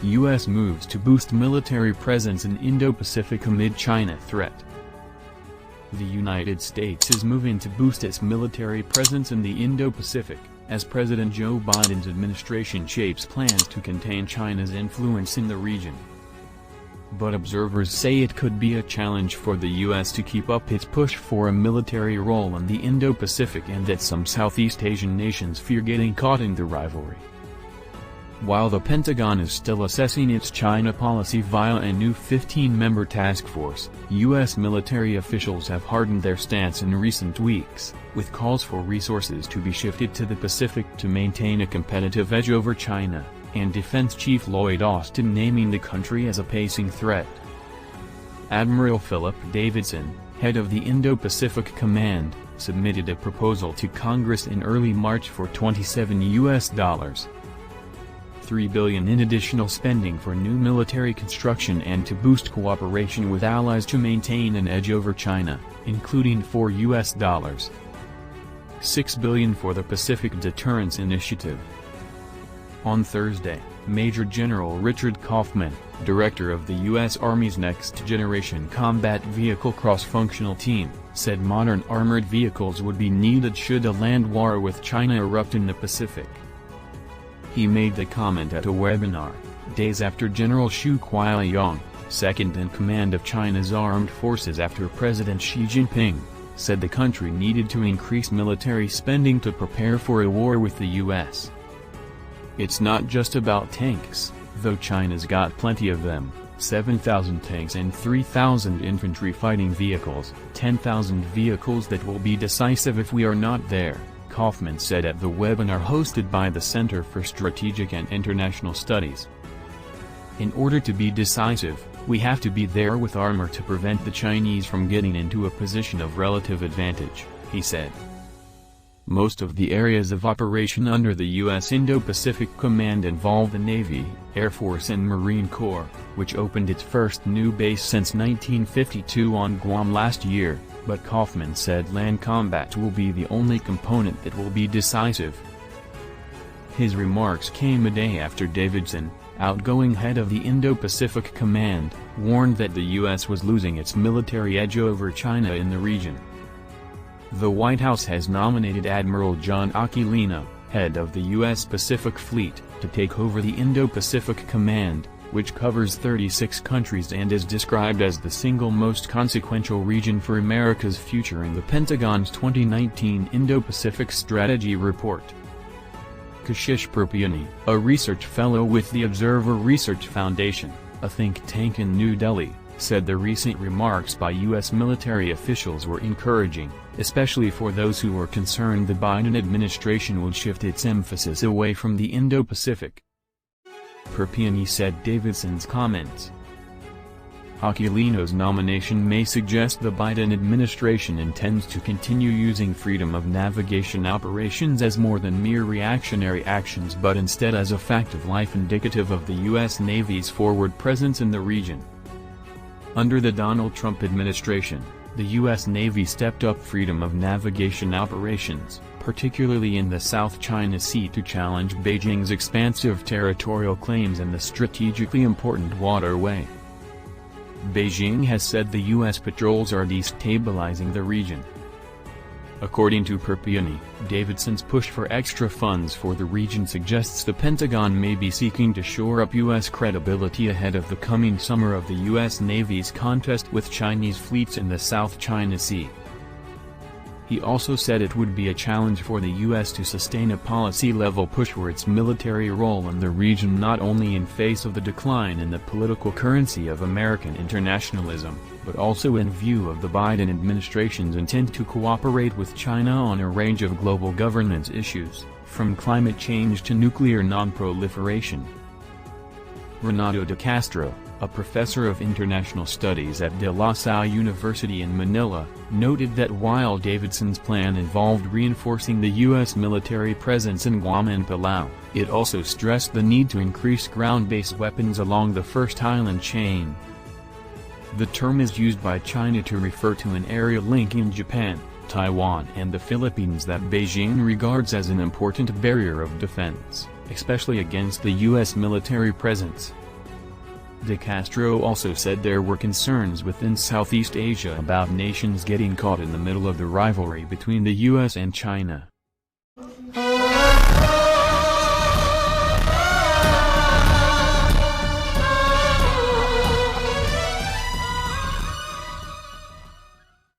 U.S. moves to boost military presence in Indo-Pacific amid China threat. The United States is moving to boost its military presence in the Indo-Pacific, as President Joe Biden's administration shapes plans to contain China's influence in the region. But observers say it could be a challenge for the U.S. to keep up its push for a military role in the Indo-Pacific, and that some Southeast Asian nations fear getting caught in the rivalry. While the Pentagon is still assessing its China policy via a new 15-member task force, U.S. military officials have hardened their stance in recent weeks, with calls for resources to be shifted to the Pacific to maintain a competitive edge over China, and Defense Chief Lloyd Austin naming the country as a pacing threat. Admiral Philip Davidson, head of the Indo-Pacific Command, submitted a proposal to Congress in early March for $27 $3 billion in additional spending for new military construction and to boost cooperation with allies to maintain an edge over China, including $6 billion for the Pacific Deterrence Initiative. On Thursday, Major General Richard Kaufman, director of the U.S. Army's Next Generation Combat Vehicle Cross-Functional Team, said modern armored vehicles would be needed should a land war with China erupt in the Pacific. He made the comment at a webinar, days after General Xu Huaiyang, second-in-command of China's armed forces after President Xi Jinping, said the country needed to increase military spending to prepare for a war with the U.S. It's not just about tanks, though China's got plenty of them, 7,000 tanks and 3,000 infantry fighting vehicles, 10,000 vehicles that will be decisive if we are not there, Kaufman said at the webinar hosted by the Center for Strategic and International Studies. In order to be decisive, we have to be there with armor to prevent the Chinese from getting into a position of relative advantage, he said. Most of the areas of operation under the U.S. Indo-Pacific Command involve the Navy, Air Force and Marine Corps, which opened its first new base since 1952 on Guam last year, but Kaufman said land combat will be the only component that will be decisive. His remarks came a day after Davidson, outgoing head of the Indo-Pacific Command, warned that the U.S. was losing its military edge over China in the region. The White House has nominated Admiral John Aquilino, head of the U.S. Pacific Fleet, to take over the Indo-Pacific Command, which covers 36 countries and is described as the single most consequential region for America's future in the Pentagon's 2019 Indo-Pacific Strategy Report. Kashish Perpiani, a research fellow with the Observer Research Foundation, a think tank in New Delhi, said the recent remarks by U.S. military officials were encouraging, especially for those who were concerned the Biden administration would shift its emphasis away from the Indo-Pacific. Perpiani said Davidson's comments. Aquilino's nomination may suggest the Biden administration intends to continue using freedom of navigation operations as more than mere reactionary actions but instead as a fact of life indicative of the U.S. Navy's forward presence in the region. Under the Donald Trump administration, the U.S. Navy stepped up freedom of navigation operations, particularly in the South China Sea, to challenge Beijing's expansive territorial claims in the strategically important waterway. Beijing has said the U.S. patrols are destabilizing the region. According to Perpiani, Davidson's push for extra funds for the region suggests the Pentagon may be seeking to shore up U.S. credibility ahead of the coming summer of the U.S. Navy's contest with Chinese fleets in the South China Sea. He also said it would be a challenge for the U.S. to sustain a policy-level push for its military role in the region, not only in face of the decline in the political currency of American internationalism, but also in view of the Biden administration's intent to cooperate with China on a range of global governance issues, from climate change to nuclear non-proliferation. Renato de Castro, a professor of international studies at De La Salle University in Manila, noted that while Davidson's plan involved reinforcing the U.S. military presence in Guam and Palau, it also stressed the need to increase ground-based weapons along the First Island chain. The term is used by China to refer to an area linking Japan, Taiwan and the Philippines that Beijing regards as an important barrier of defense, especially against the U.S. military presence. De Castro also said there were concerns within Southeast Asia about nations getting caught in the middle of the rivalry between the US and China.